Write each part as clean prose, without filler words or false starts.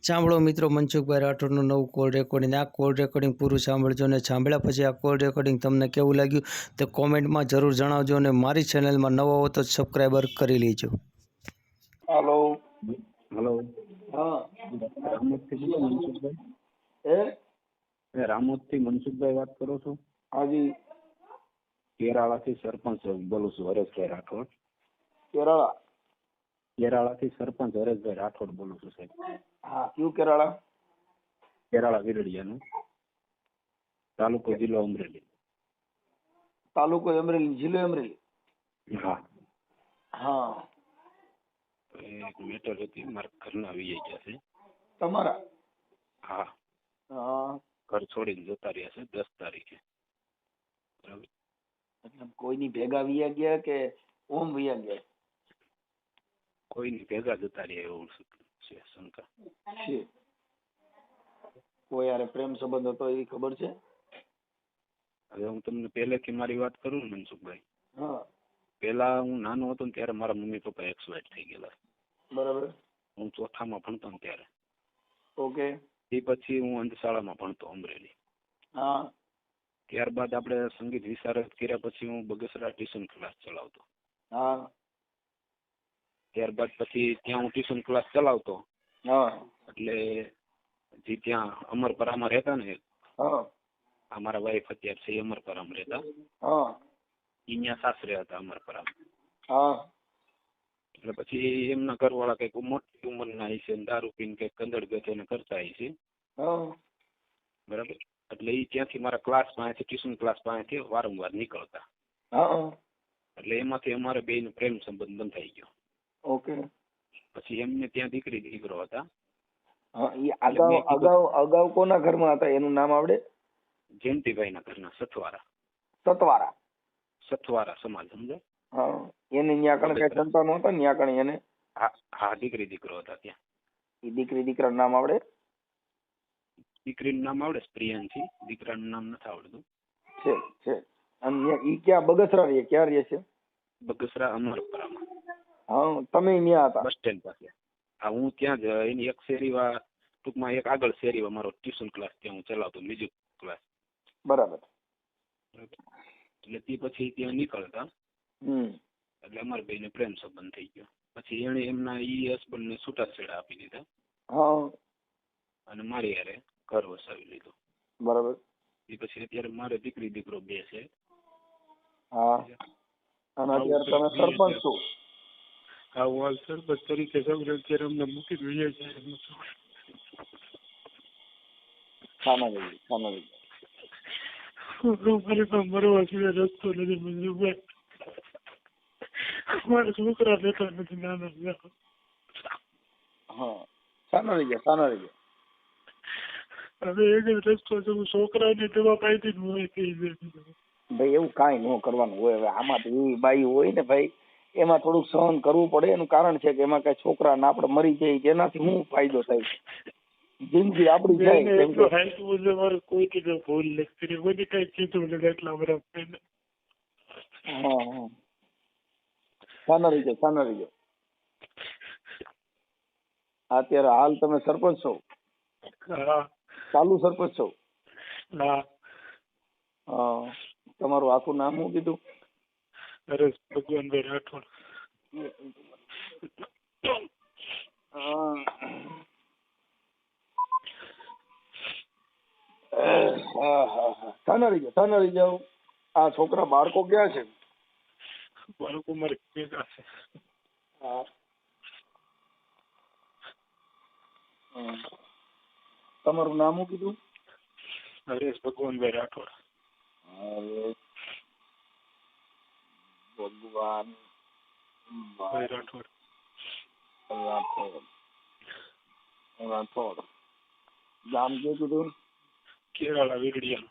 સાંભળો મિત્રો, મનસુખભાઈ રાઠોડનું નવું કોલ રેકોર્ડિંગ. આ કોલ રેકોર્ડિંગ પૂરું સાંભળજો અને સાંભળ્યા પછી આ કોલ રેકોર્ડિંગ તમને કેવું લાગ્યું તે કોમેન્ટમાં જરૂર જણાવજો અને મારી ચેનલમાં નવો હો તો સબસ્ક્રાઈબર કરી લેજો. हेलो हेलो हाँ रामोद થી બોલો મનસુખભાઈ રામોદ થી મનસુખભાઈ વાત કરો છો? हाँ जी કેરાળા થી સરપંચ બોલું છું, હરેશભાઈ રાઠોડ. केरला કેરાળા થી સરપંચ હરેશભાઈ રાઠોડ બોલું છું સાહેબ. हाँ क्यों केरला કેરાળા વિરડિયાનું, તાલુકો જિલ્લો અમરેલી. तालुको अमरेली जिले अमरेली હા, हाँ એક મેટર હતી, મારા ઘરના વી ગયા છે. તમારા હા, हाँ ઘર છોડીને જતા રહ્યા છે 10 તારીખે. બરાબર. मतलब कोई नहीं भेगा विया गया के ओम विया गया કોઈની ભેગા જતા રહ્યા એવું છે શંકા. છે કોઈ યારે પ્રેમ સંબંધ હતો એવી ખબર છે? હવે હું તમને પહેલેથી મારી વાત કરું ને મનસુખભાઈ, હા પહેલા હું નાનો હતો ને ત્યારે મારા મમ્મી પપ્પા એક્સપાયર થઈ ગયેલા. બરાબર હું ચોથામાં ભણતો ને ત્યારે. ઓકે એ પછી હું અંધશાળામાં ભણતો અમરેલી. हाँ ત્યારબાદ આપણે સંગીત વિશારદ કર્યા પછી હું બગસરા ટ્યુશન ક્લાસ ચલાવતો. हाँ ત્યારબાદ પછી ત્યાં હું ટ્યુશન ક્લાસ ચલાવતો हाँ એટલે જે ત્યાં અમરપરામાં રહેતા ને, हाँ અમારા વાઈફ અત્યારે છે અમરપરામાં રહેતા, हाँ અહીંયા સાસરે હતા અમરપરામાં. हाँ એટલે પછી એમના ઘરવાળા કઈક મોટી ઉંમરના હશે ને દારૂ પીને કઈક કંદડ ગથે કરતા હશે. हाँ બરાબર. એટલે એ ત્યાંથી મારા ક્લાસ પાસેથી ટ્યુશન ક્લાસ પાસેથી વારંવાર નીકળતા. हाँ એટલે એમાંથી અમારે બેયનો પ્રેમ સંબંધ બંધાઈ ગયો. ओके પછી એમને ત્યાં દીકરી દીકરો હતા. हाँ ये अगाव अगाव अगाव कोना घर में आता एनु नाम आवड़े? જયંતિભાઈના ઘરના સથવારા सतवारा સથવારા સમાજ સમજો. हाँ एने न्या कण के संतान होता न्या कण एने હા હા, દીકરી દીકરો હતા ત્યાં. ई दीकरी दीकरा नाम आवड़े? દીકરીનું નામ આવડે છે પ્રિયાંશી, દીકરાનું નામ નથી આવડતું. छे अन्य ई क्या बगसरा रे क्या रे छे? બગસરા અમરપરામાં हाँ तमे न्या હતા બસ સ્ટેન્ડ પાસે. હા, હું ત્યાં જ એની એક શેરીવા ટૂંકમાં એક આગળ શેરીવા મારો ટ્યુશન ક્લાસ ત્યાં હું ચલાવતો, મ્યુઝિક ક્લાસ. બરાબર એટલે તે પછી ત્યાં નીકળતા એટલે અમારા બેયને પ્રેમ સંબંધ થઈ ગયો. પછી એણે એમના ઈ હસબન્ડને છૂટાછેડા આપી દીધા હા અને મારી હારે ઘર વસાવી લીધું. બરાબર એ પછી અત્યારે મારે દીકરી દીકરો બે છે. હા અને અત્યારે તમે સરપંચ છો? હા, હું હાલ સરપંચ તરીકે સૌને અત્યારે અમને મૂકી દઈએ છીએ. ખાના ગઈ મારે પણ મરવા સિવાય રસ્તો નથી મંજુભાઈ. મારા છોકરા લેતા નથી નાના. હા સાના રહી ગયા હવે એક જ રસ્તો છે, હું છોકરાને દવા પાઈથી હોય કહી દે. ભાઈ એવું કાંઈ ન કરવાનું હોય. હવે આમાં તો એવી બાઈ હોય ને ભાઈ, એમાં થોડુંક સહન કરવું પડે. એનું કારણ છે કે એમાં કઈ છોકરા ને આપણે મરી જાય જેનાથી શું ફાયદો થાય? જિંદગી આપડી જાય. મારે કોઈ કીધું ભૂલ નથી કરી, કોઈ કઈ કીધું નથી એટલા બરાબર. હા સાના રહી જાઓ. અત્યારે હાલ તમે સરપંચ છો? ચાલુ સરપંચ છો? તમારું આખું નામ શું કીધું? હરેશ ભગવાનભાઈ રાઠોડ. સાના રહી જાઓ. આ છોકરા બાળકો ક્યાં છે? બાળકો મારે ભેગા છે. તમારું નામ શું કીધું? હરેશ ભગવાનભાઈ રાઠોડ. ભગવાન રાઠોડ. ગામ કયું કીધું? કેરાળા વિરડિયા.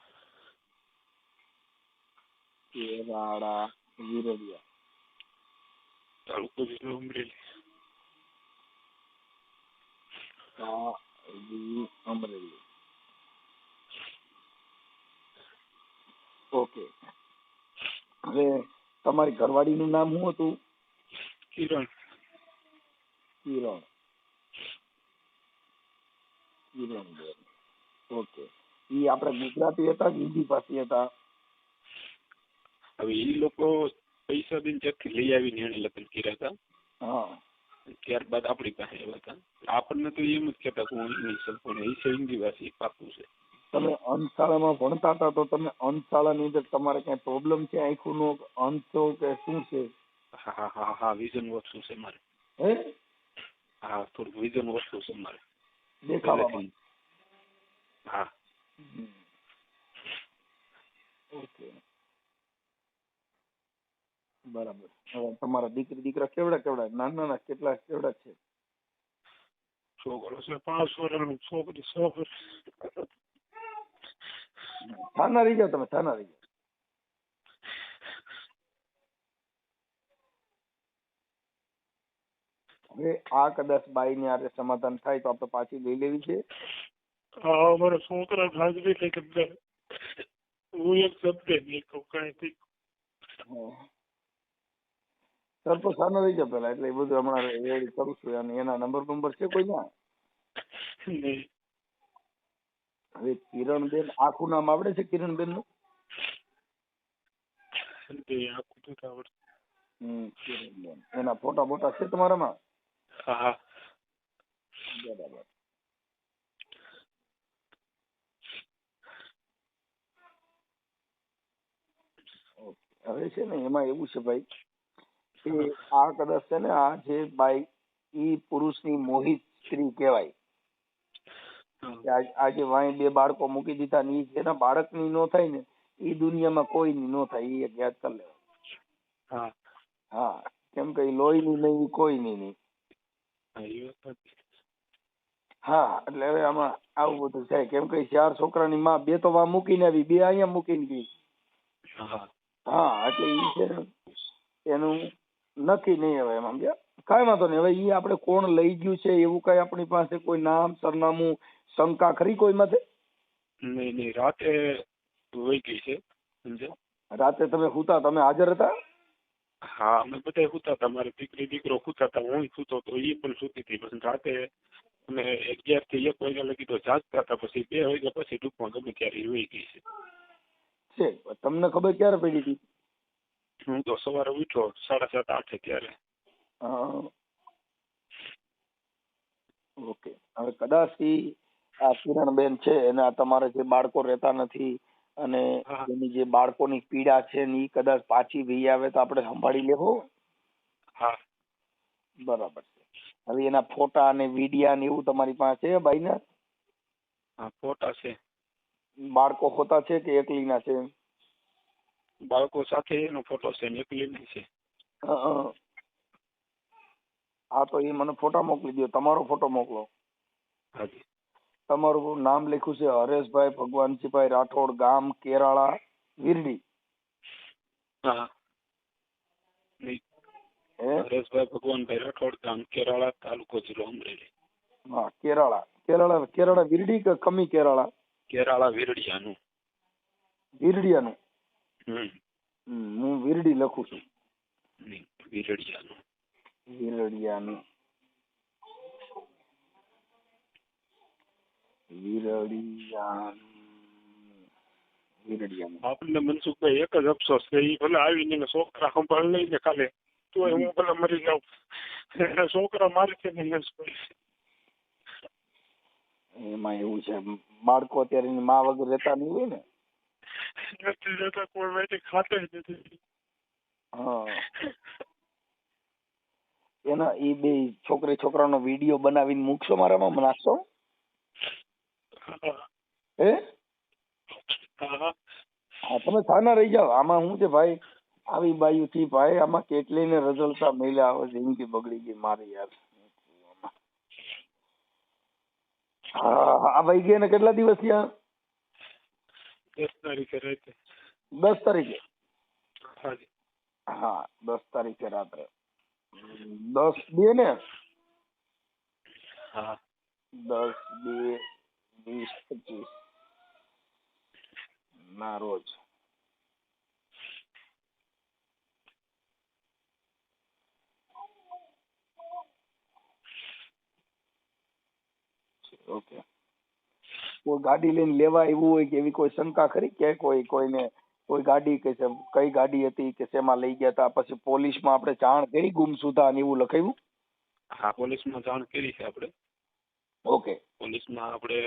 કેરાળા વિરડિયા, તાલુકો જિલ્લો અમરેલી. અમરેલી. ઓકે. હવે તમારી ઘરવાળીનું નામ શું હતું? કિરણ. કિરણબેન, ઓકે. ઈ આપણે ગુજરાતી હતા કે હિન્દી ભાષી હતા? હવે એ લોકો પૈસા દઈને ત્યાંથી લઈ આવીને એને લગ્ન કર્યા હતા. હા. ત્યારબાદ આપણી પાસે આવ્યા હતા. આપણને તો એમ જ કહેતા કે હું ઇંગ્લિશ પણ એ છે હિન્દી ભાષી પાકું છે. તમે અંધશાળામાં ભણતા હતા તો તમે અંધશાળાની અંદર તમારે કઈ પ્રોબ્લેમ છે આંખનો, અંધ છો કે શું છે? હા હા હા હા, વિઝન ઓછું છે મારે. હે? હા, થોડુંક વિઝન ઓછું છે મારે દેખાવામાં? પહેલેથી. હા. ઓકે, બરાબર. હવે તમારા દીકરી દીકરા કેવડા નાના કેટલા કેવડા છે? છોકરો છે 5 વર્ષનો, છોકરી 6 વર્ષ. થાના રહી જાઓ તમે, થાના રહી જાઓ. હવે આ કદાચ બાઈ ને આરે સમાધાન થાય તો આપણે પાછી લઈ લેવી છે. હા, અમારા છોકરા હાજરી થઈ કે હું એક શબ્દ નહીં કહું કઈ. સર તો થાના રહી જાઓ પેલા, એટલે એ બધું હમણાં રેડી કરું છું. અને એના નંબર છે કોઈ ના? નહીં. હવે કિરણબેન, આખું નામ આવડે છે કિરણબેન નું? કિરણબેન, એના ફોટા બોટા છે તમારામાં? હા. બરાબર. હવે છે ને એમાં એવું છે ભાઈ કે આ કદાચ છે ને આ જે બાઈ ઈ પુરુષની મોહિત સ્ત્રી કહેવાય. આજે વાંહે 2 બાળકો મૂકી દીધા ને ઈ જેના બાળકની નો થાય ને ઈ દુનિયામાં કોઈની નો થાય, ઈ એક યાદ કરી લેવાનું. હા. હા, કેમ કે ઈ લોહીની નહીં, કોઈની નહીં. હા, એટલે હવે આમાં આવું બધું થાય. કેમ કે 4 છોકરાની માં 2 તો વા મૂકીને આવી, 2 અહીંયા મૂકીને ગઈ. હા, એટલે ઈ છે ને એનું નક્કી નહીં હવે એમ સમજ્યા. કાંઈ વાંધો નહીં. હવે ઈ આપણે કોણ લઈ ગયું છે એવું કઈ આપણી પાસે કોઈ નામ સરનામું શંકા ખરી કોઈ માથે? નહીં, રાતે વહી ગઈ છે સમજ્યા. રાતે તમે હુતા, તમે હાજર હતા? હા, અમે બધા સુતા હતા. મારી દીકરી દીકરો સુતા હતા, હું સુતો તો એ પણ સુતી હતી. પછી રાતે અમે 11 થી 1 વાગ્યા લગી તો જાગતા હતા. પછી 2 વાગ્યા પછી ટૂંકમાં ગમે ત્યારે વહી ગઈ છે. તમને ખબર ક્યારે પડી હતી? હું તો સવારે ઉઠ્યો 7:30 8 ત્યારે. ઓકે. હવે કદાચ આ કિરણબેન છે એના તમારે જે બાળકો રહેતા નથી અને એની જે બાળકોની પીડા છે ને ઈ કદાચ પાછી વી આવે તો આપણે સંભાળી લેવો. હા, બરાબર છે. હવે એના ફોટા અને વિડિયા ને એવું તમારી પાસે છે બાઈના? હા, ફોટા છે. બાળકો હોતા છે કે એકલીના છે? બાળકો સાથે એનો ફોટો છે ને એકલી નહીં છે. હા, તો એ મને ફોટા મોકલી દો. તમારો ફોટો મોકલો. હાજી. તમારું નામ લખ્યું છે હરેશભાઈ ભગવાનજીભાઈ રાઠોડ, ગામ કેરાળા, વિરડી. હા. હરેશભાઈ ભગવાનભાઈ રાઠોડ, ગામ કેરાળા, તાલુકો જિલ્લો અમરેલી. હા, કેરાળા વિરડી કે ખમી કેરાળા? કેરાળા વિરડિયાનું. વિરડિયાનું? હું વિરડી લખું છું. વિરડિયાનું. વિરડિયાનું. આપણને મનસુખભાઈ એક જ અફસોસ કે એ ભલે આવીને છોકરા સંભાળ લઈને કાલે તો હું ભલે મરી જાઉં, છોકરા મારે છે ને એમાં એવું છે બાળકો અત્યારે મા વગર રહેતા નહીં હોય ને. નથી રહેતા, કોઈ માટે ખાતે જ નથી. હા, એના એ બે છોકરાનો વિડીયો બનાવીને મૂકશો મારામાં નાખશો? હે? હા, તમે થાના રહી જાઓ. આમાં શું છે ભાઈ, આવી બાયુ થી ભાઈ આમાં કેટલી ને રઝળતા મહિલા આવે, જિંદગી બગડી ગઈ મારી યાર. હા, આ ભાઈ ગયા ને કેટલા દિવસ થયા? 10 તારીખે રાતે. 10 તારીખે? હા, 10 તારીખે રાત્રે 10/2 ને? હા, 10/2/2025 ના રોજ. ઓકે. કોઈ ગાડી લઈને લેવા આવ્યું હોય કે એવી કોઈ શંકા ખરી કે કોઈને કોઈ ગાડી કે કઈ ગાડી હતી કે શેમાં લઈ ગયા હતા? પછી પોલીસમાં આપણે જાણ કરી ગુમસુદા ને એવું લખાયું? હા, પોલીસમાં જાણ કરી છે આપણે. ઓકે. પોલીસમાં આપણે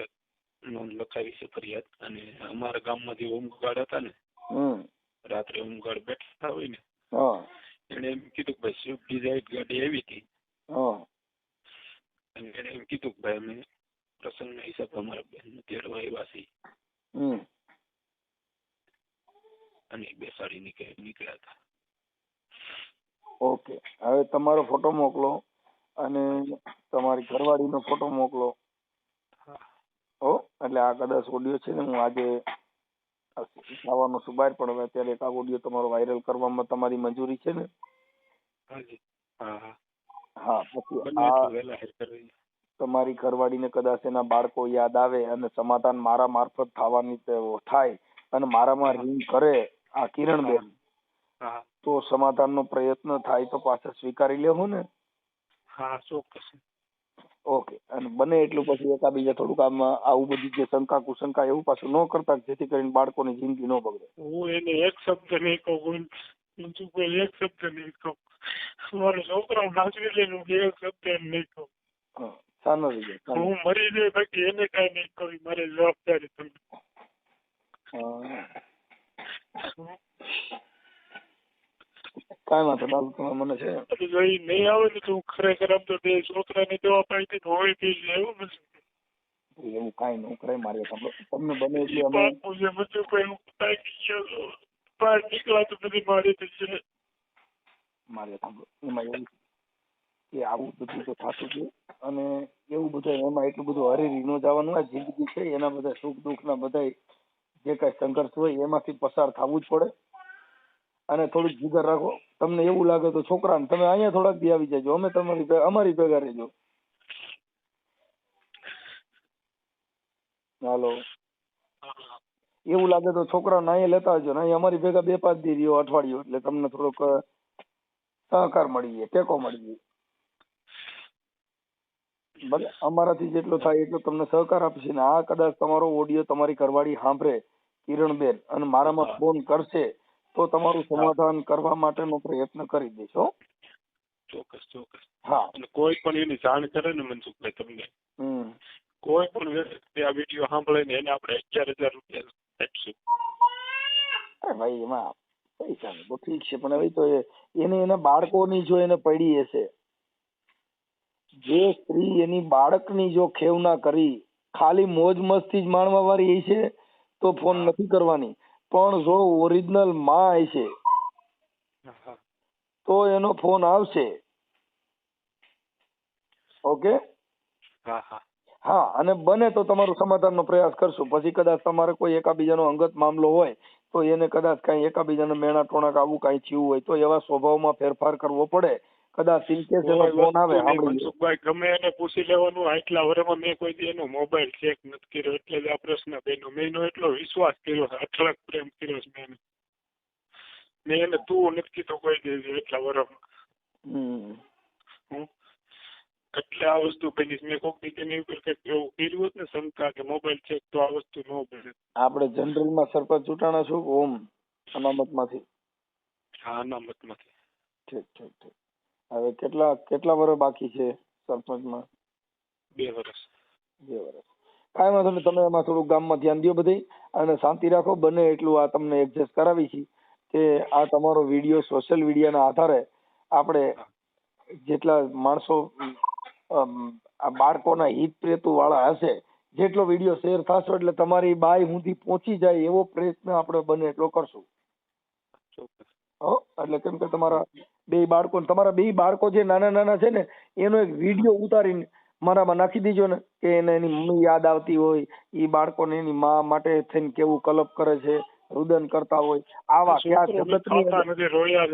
નોંધ લખાવી છે ફરિયાદ. અને અમારા ગામમાં જે હોમગાર્ડ હતા ને, રાત્રે હોમગાર્ડ બેઠા હોય ને, એને એમ કીધું કે ભાઈ સ્વિફ્ટ ડિઝાયર ગાડી આવી હતી. અને એને એમ કીધું કે ભાઈ અમે પ્રસંગના હિસાબે અમારા બહેનને તેડવા આવ્યા છીએ. અને બેસાડી નીકળ્યા હતા. ઓકે, હવે તમારો ફોટો મોકલો અને તમારી ઘરવાળીનો ફોટો મોકલો. એટલે આ કદાચ ઓડિયો છે ને, હું આજે આવવાનું છું બહાર, પણ હવે અત્યારે એક આ ઓડિયો તમારો વાયરલ કરવામાં તમારી મંજૂરી છે ને? હા. પછી તમારી ઘરવાળીને કદાચ એના બાળકો યાદ આવે અને સમાધાન મારા મારફત થવાની થાય અને મારામાં રિંગ કરે આ કિરણબેન, તો સમાધાનનો પ્રયત્ન થાય તો પાછા સ્વીકારી લેવું ને? હા, ચોક્કસ. ઓકે. અને બને એટલું પછી એકાબીજા થોડુંક આમાં આવું બધું જે શંકા કુશંકા એવું પાછું ન કરતા, જેથી કરીને બાળકોની જિંદગી ન બગડે. હું એને એક શબ્દ નહીં કહું, એક શબ્દ નહીં કહું. મારો છોકરો નાચવી લઈને એક શબ્દ નહીં કહું. સાનો રહી જાય, હું મરી જાય બાકી એને કઈ નહીં કહું. મારી જવાબદારી તમે. કાંઈ વાંધો ના, તમે મને છે જો એ નહીં આવે ને તો હું ખરેખર આમ તો બે છોકરાની દવા પાઈ હોય થઈ જાય એવું નથી. એવું કાંઈ ન કરે મારે. તમને બને એટલી અમે બહાર નીકળાતું બધી મારી થઈ છે. મારે સાંભળો, એમાં એવું કે આવું બધું તો થતું છે અને એવું બધું એમાં એટલું બધું હરીરી ન જવાનું. આ જિંદગી છે, એના બધા સુખ દુઃખ ના બધા જે કઈ સંઘર્ષ હોય એમાંથી પસાર થવું જ પડે. અને થોડુંક જીગર રાખો. તમને એવું લાગે તો છોકરાને તમે અહીંયા થોડાક દી આવી જજો, અમે અમારી ભેગા રહેજો. હાલો, એવું લાગે તો છોકરાને અહીંયા લેતા આવજો ને અહીંયા અમારી ભેગા 2-5 દી રહ્યો, અઠવાડિયું, એટલે તમને થોડોક સહકાર મળી જાય, ટેકો મળી જાય. ભલે અમારાથી જેટલો થાય એટલો તમને સહકાર આપશે. ને આ કદાચ તમારો ઓડિયો તમારી ઘરવાળી સાંભળે કિરણબેન અને મારામાં ફોન કરશે તો તમારું સમાધાન કરવા માટેનો પ્રયત્ન કરી દેશો. ચોક્કસ ચોક્કસ. હા. અને કોઈ પણ એની જાણ કરે ને મનસુખભાઈ તમને, કોઈ પણ વ્યક્તિ આ વિડીયો સાંભળે ને એને આપણે 11,000 રૂપિયા આપીશું. અરે ભાઈ એમાં પૈસા તો ઠીક છે, પણ હવે તો એને એના બાળકોની જો એને પડી હશે, જે સ્ત્રી એની બાળકની જો ખેવના કરી ખાલી મોજ મસ્તી જ માણવા વાળી છે તો ફોન નથી કરવાની. પણ જો ઓરિજિનલ માં હશે તો એનો ફોન આવશે. ઓકે. હા. અને બને તો તમારું સમાધાનનો પ્રયાસ કરશું. પછી કદાચ તમારે કોઈ એકાબીજાનો અંગત મામલો હોય તો એને કદાચ કઈ એકાબીજાને મેણા ટોણાક આવું કઈ થયું હોય તો એવા સ્વભાવમાં ફેરફાર કરવો પડે. કદાચ ઇનકેસ એનો ફોન આવે મનસુખભાઈ ગમે એને પૂછી લેવાનું. આટલા વર્ષમાં મેં કોઈ દી એનો મોબાઈલ ચેક નથી કર્યો, એટલે જ આ પ્રશ્ન બન્યો. મેં એનો એટલો વિશ્વાસ કર્યો છે, અઠળક પ્રેમ કર્યો છે મેં એને તું નથી કીધું કોઈ દી એટલા વર્ષમાં. એટલે આ વસ્તુ બની. મેં કોઈક દી તેની ઉપર કંઈક એવું કર્યું હોત ને શંકા કે મોબાઈલ ચેક, તો આ વસ્તુ ન બને. આપણે જનરલમાં સરપંચ ચૂંટાણા છું ઓમ અનામતમાંથી. હા, અનામતમાંથી. ઠીક ઠીક ઠીક. હવે કેટલા વર્ષ બાકી છે સરપંચમાં? 2 વર્ષ. 2 વર્ષ. કાંઈ વાંધો નહીં. તમે એમાં થોડુંક ગામમાં ધ્યાન દો બધી અને શાંતિ રાખો. બને એટલું આ તમને એડજસ્ટ કરાવી છે કે આ તમારો વિડીયો સોશિયલ મીડિયાના આધારે આપણે જેટલા માણસો આ બાળકોના હિત પ્રેતુ વાળા હશે, જેટલો વિડીયો શેર થશો એટલે તમારી બાઈ સુધી પહોંચી જાય એવો પ્રયત્ન આપણે બને એટલો કરશું. એટલે કેમ કે તમારા 2 બાળકો જે નાના નાના છે ને એનો એક વિડીયો ઉતારીને મારામાં નાખી દેજો ને, કે એને એની મમ્મી યાદ આવતી હોય, એ બાળકોને એની માં માટે થઈને કેવું કલપ કરે છે, રુદન કરતા હોય, આવા ક્યાં જગતની રોયા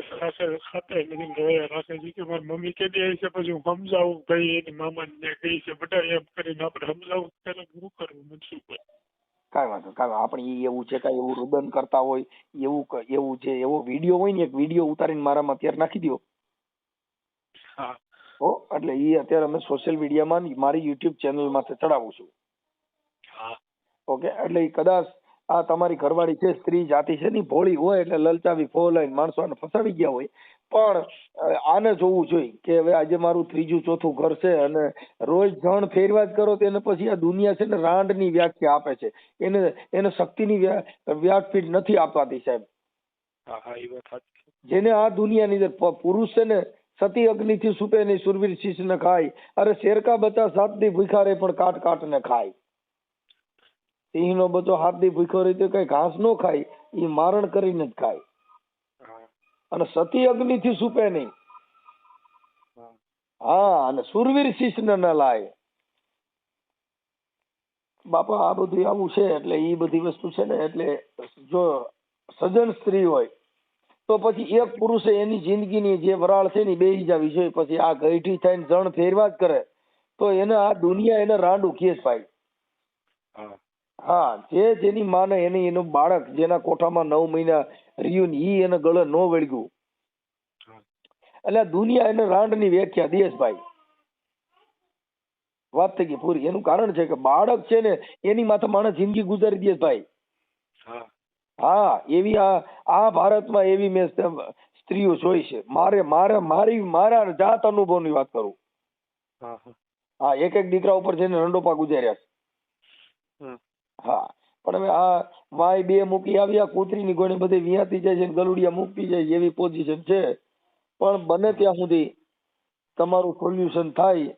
રાખે છે કે મારી મમ્મી કે દે છે, પછી હું સમજાવું ભાઈ એની મામાને કહી છે બધા એમ કરીને આપણે સમજાવું ત્યારે શું કરવું મનસુખભાઈ? કાંઈ વાંધો આપણે એવું છે કાંઈ એવું રુદન કરતા હોય એવું છે એવો વિડીયો હોય ને એક વિડીયો ઉતારીને મારામાં અત્યારે નાખી દો. હા. એટલે એ અત્યારે અમે સોશિયલ મીડિયામાં મારી યુટ્યુબ ચેનલમાં ચડાવું છું. હા. ઓકે, એટલે ઈ કદાચ આ તમારી ઘરવાળી છે સ્ત્રી જાતિ છે ને ભોળી હોય એટલે લલચાવી ફોલાઈને માણસોને ફસાવી ગયા હોય, પણ આને જોવું જોઈએ કે હવે આજે મારું ત્રીજું ચોથું ઘર છે અને રોજ જણ ફેરવા જ કરો તો એને પછી આ દુનિયા છે ને રાંડની વ્યાખ્યા આપે છે, એને શક્તિની વ્યાસપીઠ નથી અપાતી સાહેબ. હા હા એ વાત સાચી છે. જેને આ દુનિયાની અંદર પુરુષ છે ને સતી અગ્નિથી સુપે નહીં સુરવીર શીશ ન ખાય, અરે શેરકા બચ્ચા સાત દી ભૂખા રહે પણ કાટ કાટ ને ખાય. સિંહ નો બચ્ચો હાથ દી ભૂખ્યો રહે તો કઈ ઘાસ નો ખાય, એ મારણ કરીને જ ખાય. હા અને સતી અગ્નિથી સુપે નહીં. હા હા, અને સુરવીર શીશ ન લાય. બાપા આ બધું આવું છે એટલે એ બધી વસ્તુ છે ને, એટલે જો સજ્જન સ્ત્રી હોય તો પછી એક પુરુષે એની જિંદગીની જે વરાળ છે ને બેહી જવી જોઈએ. પછી આ ગઈઠી થઈને જણ ફેરવા જ કરે તો એને આ દુનિયા એને રાંડું ખેસ ભાઈ. હા હા, જેની માને એનું બાળક જેના કોઠામાં 9 મહિના રહ્યું ને ઈ એને ગળે ન વળગ્યું એટલે આ દુનિયા એને રાંડની વ્યાખ્યા દેશ ભાઈ. વાત થઈ ગઈ પૂરી. એનું કારણ છે કે બાળક છે ને એની માથે માણસ જિંદગી ગુજારી દે ભાઈ. હા હા, એવી આ ભારતમાં એવી મેં સ્ત્રીઓ જોઈ છે. મારા જાત અનુભવની વાત કરું. હા હા હા, એક દીકરા ઉપર જઈને રંડોપા ગુજાર્યા છે. હા, પણ હવે આ વાય બે મૂકી આવ્યા કૂતરીની ગોળે બધે વિયાતી જાય છે, ગલુડિયા મૂકતી જાય એવી પોઝિશન છે. પણ બને ત્યાં સુધી તમારું સોલ્યુશન થાય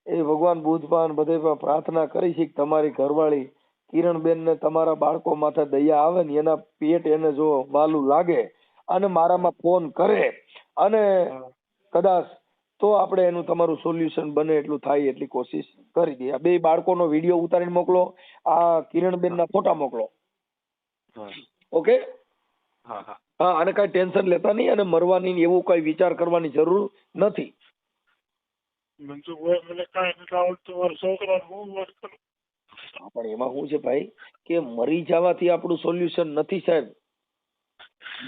એ ભગવાન બુધવાન બધે પ્રાર્થના કરી છે કે તમારી ઘરવાળી કિરણબેન ને તમારા બાળકો માથે દયા આવે ને એના પેટ એને જો વાલું લાગે અને મારામાં ફોન કરે અને કદાચ તો આપણે એનું તમારું સોલ્યુશન બને એટલું થાય એટલી કોશિશ કરી દઈએ. બે બાળકોનો વિડીયો ઉતારીને મોકલો, આ કિરણબેન ના ફોટા મોકલો. ઓકે. હા, અને કઈ ટેન્શન લેતા નહીં અને મરવાની એવું કઈ વિચાર કરવાની જરૂર નથી. મને કાંઈ નથી આવડતું, મારા છોકરાને હું વાત કરું. પણ એમાં શું છે ભાઈ કે મરી જવાથી આપણું સોલ્યુશન નથી સાહેબ.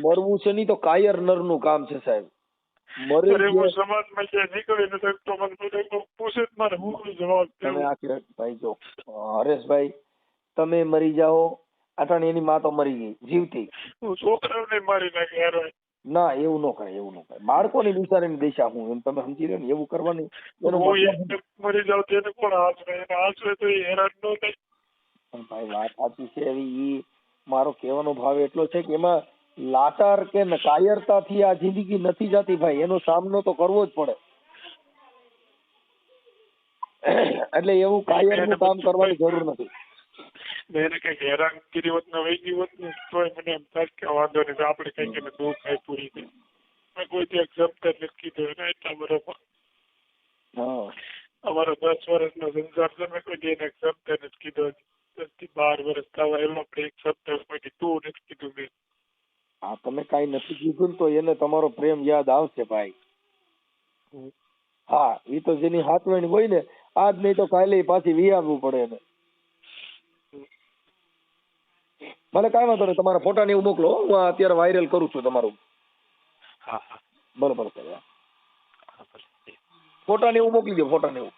મરવું છે નહીં તો કાયર નરનું કામ છે સાહેબ. સમાજમાં જે નીકળી નથી તો મને પૂછે જ મારે હું જવાબ તમે ભાઈ જો હરેશભાઈ તમે મરી જાઓ અટાણે એની માં તો મરી ગઈ જીવતી, છોકરાઓને મારી નાખે યાર. ના એવું ન કરે, એવું ન કરે. બાળકોની બિચારીની દિશા હું એમ તમે સમજી લો ને એવું કરવાની. મરી જાવ તેને કોણ આશરે, એને આશરે તો હેરાન ન થાય. પણ ભાઈ વાત સાચી છે એવી. ઈ મારો કહેવાનો ભાવ એટલો છે કે એમાં લાચાર કે કાયરતાથી આ જિંદગી નથી જતી ભાઈ, એનો સામનો તો કરવો જ પડે. એટલે એવું કાયરનું કામ કરવાની જરૂર નથી. એને કઈક હેરાનગીરી હોત ને વહી ગઈ હોત ને તોય મને એમ થાય કે વાંધો નહીં, આપણે કઈક એને દુઃખ થાય પૂરી થઈ. મેં કોઈ ત્યાં શબ્દ નથી કીધો એને એટલા બરોબર. અમારો 10 વર્ષનો સંસાર છે, મેં કોઈ એને શબ્દ નથી કીધો. 10 થી 12 વર્ષ થવા એમાં આપણે એક શબ્દ કોઈ તું નથી કીધું મેં. હા, તમે કઈ નથી કીધું ને તો એને તમારો પ્રેમ યાદ આવશે ભાઈ. હા, એ તો જેની હાથવેણી હોય ને આજ નહીં તો કાલે પાછી વિયાવવું પડે એને. ભલે કાંઈ વાંધો નહીં, તમારા ફોટા ને એવું મોકલો, હું અત્યારે વાયરલ કરું છું તમારું. હા હા બરોબર સર, ફોટા ને એવું મોકલી દો, ફોટા ને એવું.